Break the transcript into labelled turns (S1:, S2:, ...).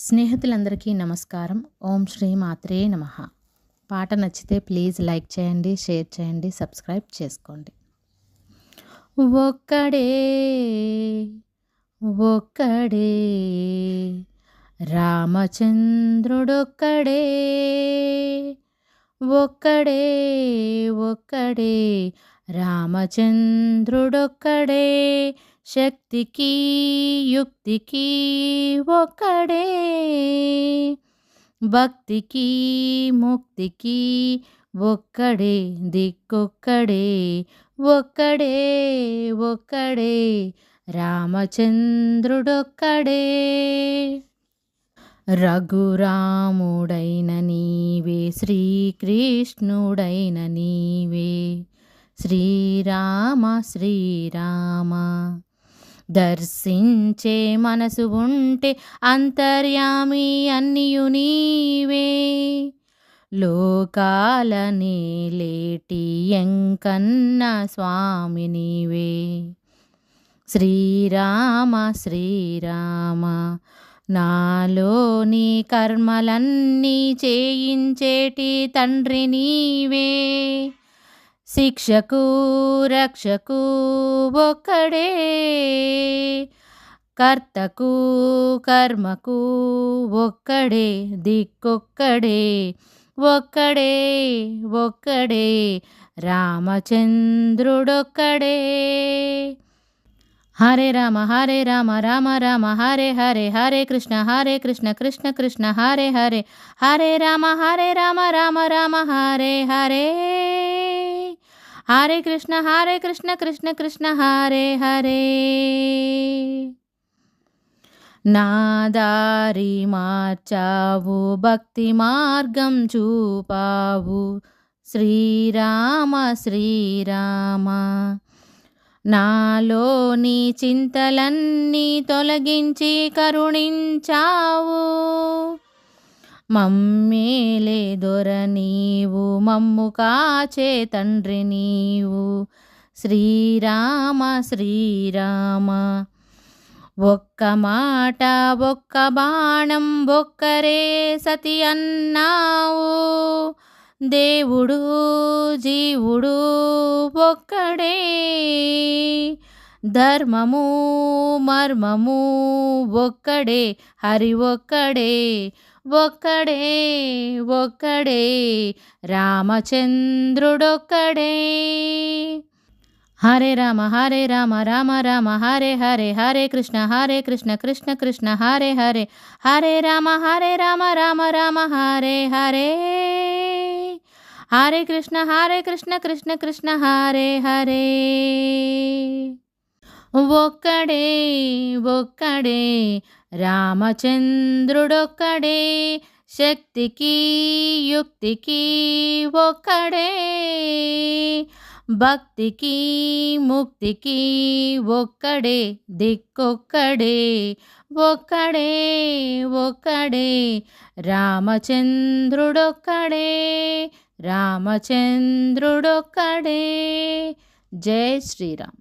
S1: స్నేహితులందరికీ నమస్కారం. ఓం శ్రీ మాత్రే నమః. పాట నచ్చితే ప్లీజ్ లైక్ చేయండి, షేర్ చేయండి, సబ్స్క్రైబ్ చేసుకోండి. ఒక్కడే ఒక్కడే రామచంద్రుడొక్కడే, ఒక్కడే ఒక్కడే రామచంద్రుడొక్కడే, శక్తికి యుక్తికి ఒక్కడే, భక్తికి ముక్తికి ఒక్కడే, దిక్కొక్కడే, ఒక్కడే ఒక్కడే రామచంద్రుడొక్కడే. రఘురాముడైన నీవే, శ్రీకృష్ణుడైన నీవే, శ్రీరామ శ్రీరామ. దర్శించే మనసు ఉంటే అంతర్యామి అన్నియు నీవే, లోకాల నేలేటి ఎంకన్న స్వామి నీవే. శ్రీరామ శ్రీరామ, నాలోని కర్మలన్నీ చేయించేటి తండ్రి నీవే, శిక్షకు రక్షకు ఒక్కడే, కర్తకు కర్మకు ఒక్కడే, దిక్కొక్కడే, ఒక్కడే ఒక్కడే రామచంద్రుడొక్కడే. హరే రామ రామ రామ హరే హరే, హరే కృష్ణ కృష్ణ కృష్ణ హరే హరే, హరే రామ రామ రామ హరే హరే, హరే కృష్ణ కృష్ణ కృష్ణ హరే హరే. నా దారి మార్చావు, భక్తి మార్గం చూపావు, శ్రీరామ శ్రీరామ. నాలోని చింతలన్నీ తొలగించి కరుణించావు, మమ్మేలే దొర నీవు, మమ్ము కాచే తండ్రి నీవు, శ్రీరామ శ్రీరామ. ఒక్క మాట ఒక్క బాణం ఒక్కరే సతి అన్నావు, దేవుడు జీవుడు ఒక్కడే, ధర్మము మర్మము ఒక్కడే, హరి ఒక్కడే, ఒక్కడే ఒక్కడే రామచంద్రుడొక్కడే. హరే రామ రామ రామ హరే హరే, హరే కృష్ణ కృష్ణ కృష్ణ హరే హరే, హరే రామ రామ రామ హరే హరే, హరే కృష్ణ కృష్ణ కృష్ణ హరే హరే. ఒక్కడే ఒక్కడే రామచంద్రుడొక్కడే, శక్తికి యుక్తికి ఒక్కడే, భక్తికి ముక్తికి ఒక్కడే, దిక్కొక్కడే, ఒక్కడే ఒక్కడే రామచంద్రుడొక్కడే, రామచంద్రుడొక్కడే. జై శ్రీరామ్.